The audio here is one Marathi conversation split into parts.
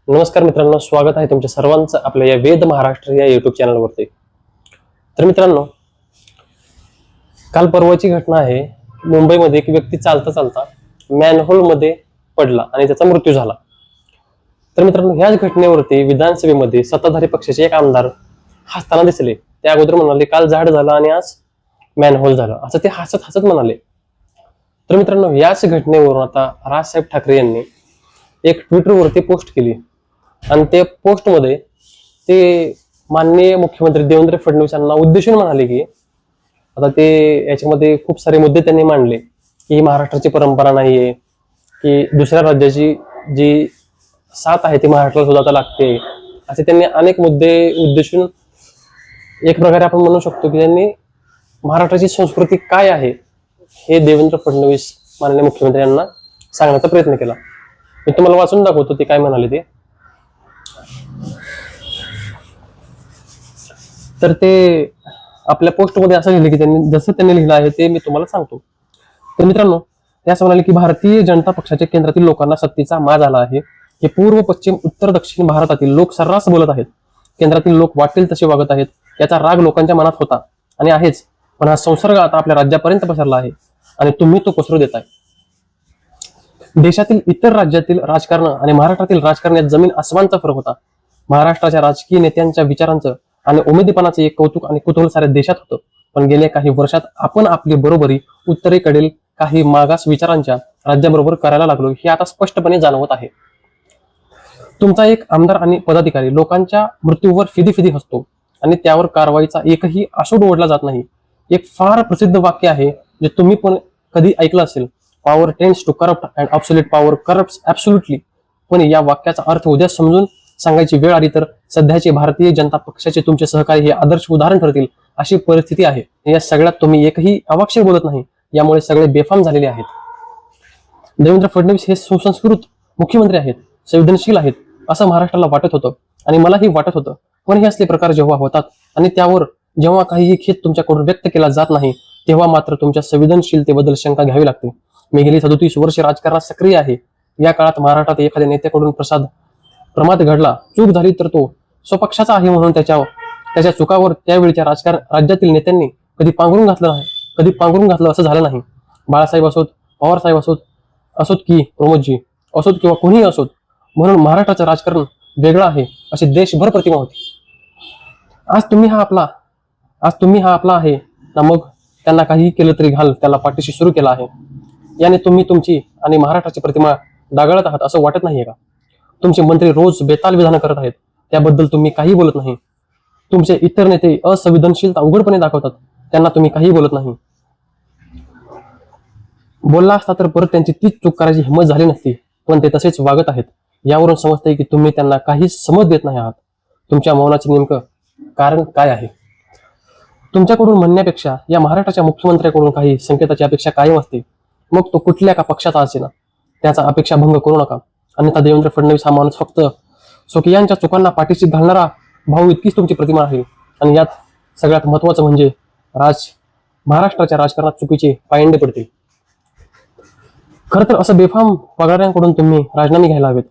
नमस्कार मित्रांनो, स्वागत आहे तुमच्या सर्वांचं आपल्या या वेद महाराष्ट्र या युट्यूब चॅनलवरती। तर मित्रांनो, काल परवाची घटना आहे। मुंबईमध्ये एक व्यक्ती चालता चालता मॅनहोल मध्ये पडला आणि त्याचा मृत्यू झाला। तर मित्रांनो, ह्याच घटनेवरती विधानसभेमध्ये सत्ताधारी पक्षाचे एक आमदार हसताना दिसले। त्या अगोदर म्हणाले काल झाड झालं आणि आज मॅनहोल झालं, असं ते हसत हसत म्हणाले। तर मित्रांनो, याच घटनेवरून आता राजसाहेब ठाकरे यांनी एक ट्विटरवरती पोस्ट केली आणि त्या पोस्टमध्ये ते माननीय मुख्यमंत्री देवेंद्र फडणवीस यांना उद्देशून म्हणाले की आता ते याच्यामध्ये खूप सारे मुद्दे त्यांनी मांडले की महाराष्ट्राची परंपरा नाहीये, की दुसऱ्या राज्याची जी साथ आहे ती महाराष्ट्राला सुद्धा आता लागते, असे त्यांनी अनेक मुद्दे उद्देशून एक प्रकारे आपण म्हणू शकतो की त्यांनी महाराष्ट्राची संस्कृती काय आहे हे देवेंद्र फडणवीस माननीय मुख्यमंत्री यांना सांगण्याचा प्रयत्न केला। मी तुम्हाला वाचून दाखवतो ते काय म्हणाले ते। तर ते आपल्या पोस्टमध्ये असं लिहिले की त्यांनी जसं त्यांनी लिहिलं आहे ते मी तुम्हाला सांगतो। तर मित्रांनो, ते असं म्हणाले की भारतीय जनता पक्षाच्या केंद्रातील लोकांना सत्तेचा माज आला आहे। हे पूर्व पश्चिम उत्तर दक्षिण भारतातील लोक सर्रास बोलत आहेत। केंद्रातील लोक वाटेल तसे वागत आहेत। याचा राग लोकांच्या मनात होता आणि आहेच, पण हा संसर्ग आता आपल्या राज्यापर्यंत पसरला आहे आणि तुम्ही तो पसरू देताय। देशातील इतर राज्यातील राजकारण आणि महाराष्ट्रातील राजकारण यात जमीन आसमानचा फरक होता। महाराष्ट्राच्या राजकीय नेत्यांच्या विचारांचं आणि उमेदीपणाचं एक कौतुक आणि कुतूहल साऱ्या देशात होतं, पण गेल्या काही वर्षात आपण आपली बरोबरी उत्तरेकडील काही मागास विचारांच्या राज्याबरोबर करायला लागलो हे आता स्पष्टपणे जाणवत आहे। तुमचा एक आमदार आणि पदाधिकारी लोकांच्या मृत्यूवर फिदी हसतो आणि त्यावर कारवाईचा एकही आसूड ओढला जात नाही। एक फार प्रसिद्ध वाक्य आहे जे तुम्ही पण कधी ऐकलं असेल, power tends to corrupt and absolute power corrupts absolutely. पण या वाक्याचा अर्थ उद्या समजून सांगायची वेळ आली तर सध्याचे भारतीय जनता पक्षाचे तुमचे सहकारी हे आदर्श उदाहरण ठरतील अशी परिस्थिती आहे। या सगळ्यात तुम्ही एकही अवाक्षर बोलत नाही, यामुळे सगळे बेफाम झालेले आहेत। देवेंद्र फडणवीस हे सुसंस्कृत मुख्यमंत्री आहेत, संवेदनशील आहेत असं महाराष्ट्राला वाटत होतं आणि मलाही वाटत होतं, पण हे असले प्रकार जेव्हा होतात आणि त्यावर जेव्हा काहीही खेद तुमच्याकडून व्यक्त केला जात नाही तेव्हा मात्र तुमच्या संवेदनशीलतेबद्दल शंका घ्यावी लागते। मी गेली 37 वर्षे राजकारणात सक्रिय आहे। या काळात महाराष्ट्रात एखाद्या नेत्याकडून प्रमाद घडला, चूक झाली तर तो स्वपक्षाचा आहे म्हणून त्याच्या चुकावर त्यावेळीच्या राज्यातील नेत्यांनी कधी पांघरून घातलं असं झालं नाही। बाळासाहेब असोत, पवारसाहेब असोत की प्रमोदजी असोत किंवा कोणीही असोत, म्हणून महाराष्ट्राचं राजकारण वेगळं आहे अशी देशभर प्रतिमा होती। आज तुम्ही हा आपला आहे ना, मग त्यांना काहीही केलं तरी घाल त्याला पाठीशी सुरू केला आहे। याने तुम्ही तुमची आणि महाराष्ट्राची प्रतिमा डागाळत आहात असं वाटत नाहीये का? तुमचे मंत्री रोज बेताल विधानं करत आहेत, त्याबद्दल तुम्ही काही बोलत नाही। तुमचे इतर नेते असंवेदनशीलता उघडपणे दाखवतात, त्यांना तुम्ही काही बोलत नाही। बोलला असता तर परत त्यांची तीच चूक करायची हिंमत झाली नसती, पण ते तसेच वागत आहेत। यावरून समजतंय की तुम्ही त्यांना काही समज देत नाही आहात। तुमच्या मौनाचे नेमकं कारण काय आहे? तुमच्याकडून म्हणण्यापेक्षा या महाराष्ट्राच्या मुख्यमंत्र्याकडून काही संकेताची अपेक्षा कायम असते, मग तो कुठल्या का पक्षाचा असेना, त्याचा अपेक्षा भंग करू नका। अन्यथा देवेंद्र फडणवीस हा माणूस फक्त स्वकीयांच्या चुकांना पाठीशी घालणारा भाऊ इतकीच तुमची प्रतिमा आहे। आणि यात सगळ्यात महत्वाचं म्हणजे महाराष्ट्राच्या राजकारणात चुकीचे पायंडे पडतील। खरं तर असं बेफाम पगारांकडून तुम्ही राजीनामे घ्यायला हवेत,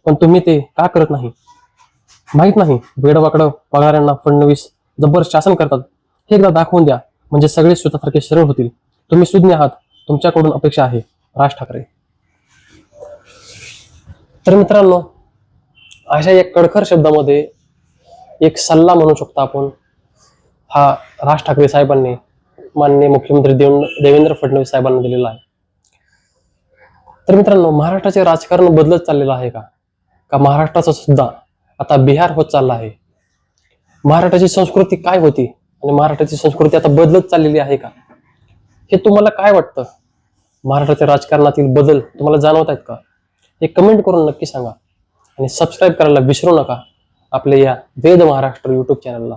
पण तुम्ही ते का करत नाही माहित नाही। वेडवाकडं पगारांना फडणवीस जबर शासन करतात हे एकदा दाखवून द्या, म्हणजे सगळे स्वतःसारखे सरळ होतील। तुम्ही सुज्ञ आहात, तुमच्याकडून अपेक्षा आहे। राज ठाकरे। तर मित्रांनो, अशा एक कडखर शब्दामध्ये एक सल्ला म्हणू शकतो आपण हा राज ठाकरे साहेबांनी माननीय मुख्यमंत्री देवेंद्र फडणवीस साहेबांना दिलेला आहे। तर मित्रांनो, महाराष्ट्राचे राजकारण बदलत चाललेलं आहे का महाराष्ट्राचं सुद्धा आता बिहार होत चालला आहे? महाराष्ट्राची संस्कृती काय होती आणि महाराष्ट्राची संस्कृती आता बदलत चाललेली आहे का? हे तुम्हाला काय वाटतं? महाराष्ट्राच्या राजकारणातील बदल तुम्हाला जाणवत आहेत का? हे कमेंट करून नक्की सांगा आणि सबस्क्राईब करायला विसरू नका आपल्या या वेद महाराष्ट्र युट्यूब चॅनलला।